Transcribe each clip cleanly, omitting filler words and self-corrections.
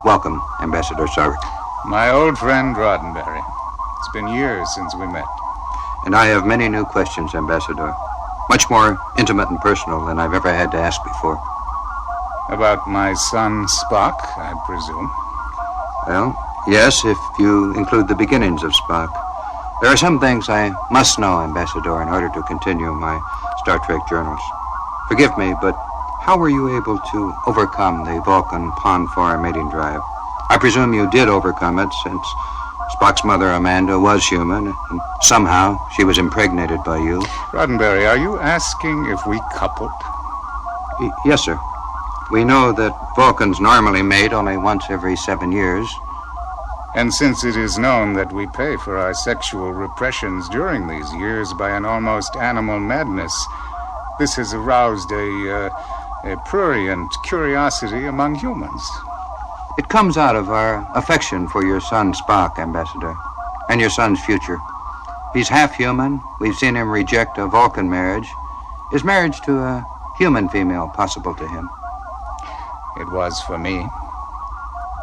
Welcome, Ambassador Sarek. My old friend Roddenberry. It's been years since we met. And I have many new questions, Ambassador. Much more intimate and personal than I've ever had to ask before. About my son Spock, I presume. Well, yes, if you include the beginnings of Spock. There are some things I must know, Ambassador, in order to continue my Star Trek journals. Forgive me, but how were you able to overcome the Vulcan Pon 4 mating drive? I presume you did overcome it, since Spock's mother, Amanda, was human, and somehow she was impregnated by you. Roddenberry, are you asking if we coupled? Yes, sir. We know that Vulcans normally mate only once every 7 years. And since it is known that we pay for our sexual repressions during these years by an almost animal madness, this has aroused a prurient curiosity among humans. It comes out of our affection for your son Spock, Ambassador, and your son's future. He's half human. We've seen him reject a Vulcan marriage. Is marriage to a human female possible to him? It was for me.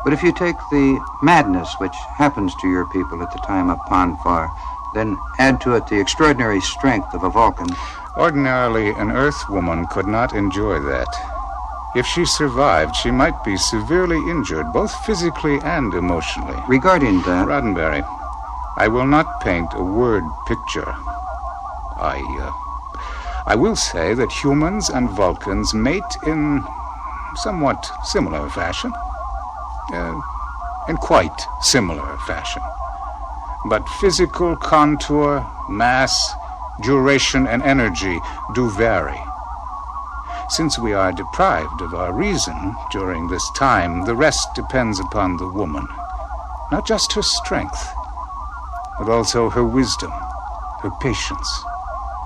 But if you take the madness which happens to your people at the time of Pon Farr, then add to it the extraordinary strength of a Vulcan. Ordinarily, an Earth woman could not enjoy that. If she survived, she might be severely injured, both physically and emotionally. Regarding that... Roddenberry, I will not paint a word picture. I will say that humans and Vulcans mate in somewhat similar fashion. In quite similar fashion. But physical contour, mass, duration, and energy do vary. Since we are deprived of our reason during this time, the rest depends upon the woman. Not just her strength, but also her wisdom, her patience.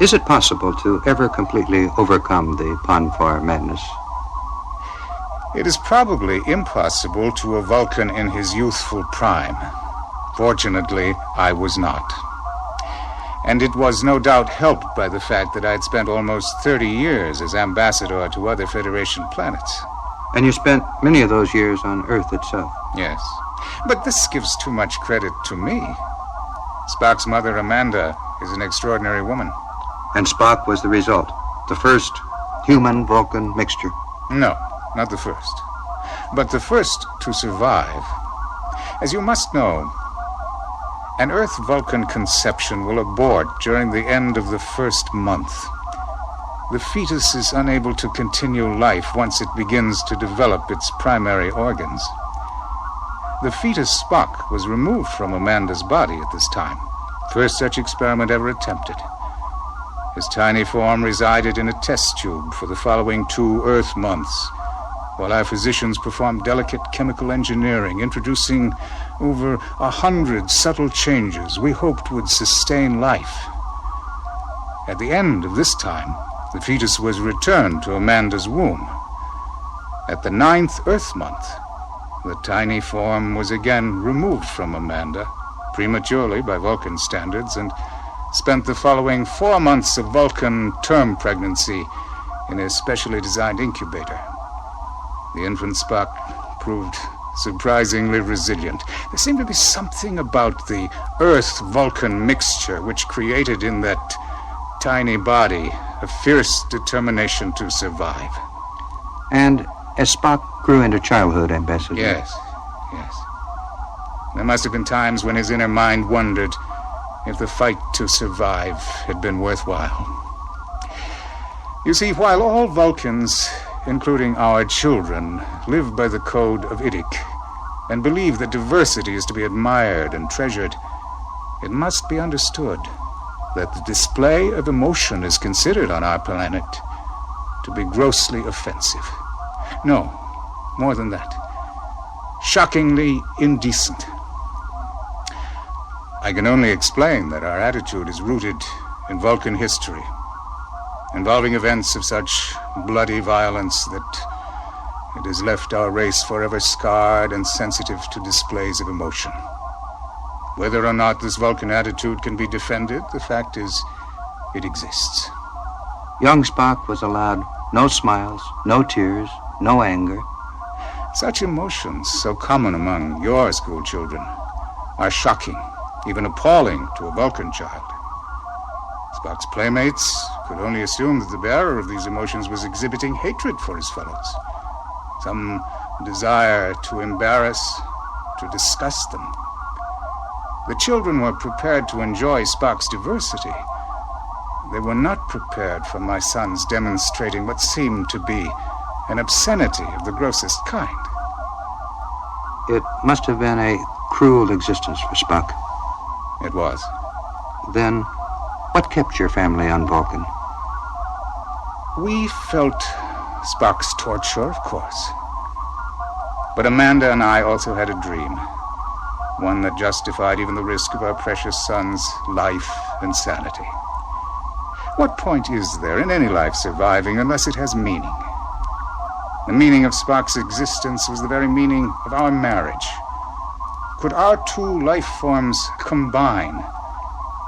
Is it possible to ever completely overcome the Pon Farr madness? It is probably impossible to a Vulcan in his youthful prime. Fortunately, I was not. And it was no doubt helped by the fact that I had spent almost 30 years as ambassador to other Federation planets. And you spent many of those years on Earth itself. Yes. But this gives too much credit to me. Spock's mother, Amanda, is an extraordinary woman. And Spock was the result. The first human-Vulcan mixture. No, not the first. But the first to survive. As you must know, an Earth-Vulcan conception will abort during the end of the first month. The fetus is unable to continue life once it begins to develop its primary organs. The fetus Spock was removed from Amanda's body at this time. First such experiment ever attempted. His tiny form resided in a test tube for the following 2 Earth months, while our physicians performed delicate chemical engineering, introducing over 100 subtle changes we hoped would sustain life. At the end of this time, the fetus was returned to Amanda's womb. At the 9th Earth month, the tiny form was again removed from Amanda, prematurely by Vulcan standards, and spent the following 4 months of Vulcan term pregnancy in a specially designed incubator. The infant Spock proved surprisingly resilient. There seemed to be something about the Earth-Vulcan mixture which created in that tiny body a fierce determination to survive. And as Spock grew into childhood, Ambassador... Yes. There must have been times when his inner mind wondered if the fight to survive had been worthwhile. You see, while all Vulcans, including our children, live by the code of Idik and believe that diversity is to be admired and treasured, it must be understood that the display of emotion is considered on our planet to be grossly offensive. No, more than that. Shockingly indecent. I can only explain that our attitude is rooted in Vulcan history, involving events of such bloody violence that it has left our race forever scarred and sensitive to displays of emotion. Whether or not this Vulcan attitude can be defended, the fact is, it exists. Young Spock was allowed no smiles, no tears, no anger. Such emotions, so common among your school children, are shocking, even appalling to a Vulcan child. Spock's playmates could only assume that the bearer of these emotions was exhibiting hatred for his fellows, some desire to embarrass, to disgust them. The children were prepared to enjoy Spock's diversity. They were not prepared for my son's demonstrating what seemed to be an obscenity of the grossest kind. It must have been a cruel existence for Spock. It was. Then, what kept your family on Vulcan? We felt Spock's torture, of course. But Amanda and I also had a dream, one that justified even the risk of our precious son's life and sanity. What point is there in any life surviving unless it has meaning? The meaning of Spock's existence was the very meaning of our marriage. Could our two life forms combine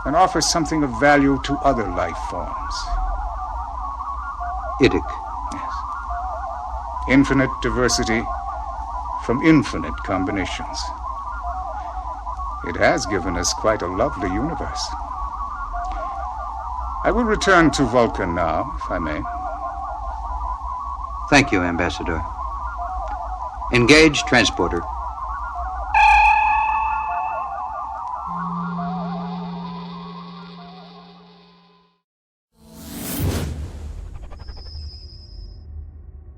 and offer something of value to other life forms? Idic. Yes. Infinite diversity from infinite combinations. It has given us quite a lovely universe. I will return to Vulcan now, if I may. Thank you, Ambassador. Engage transporter.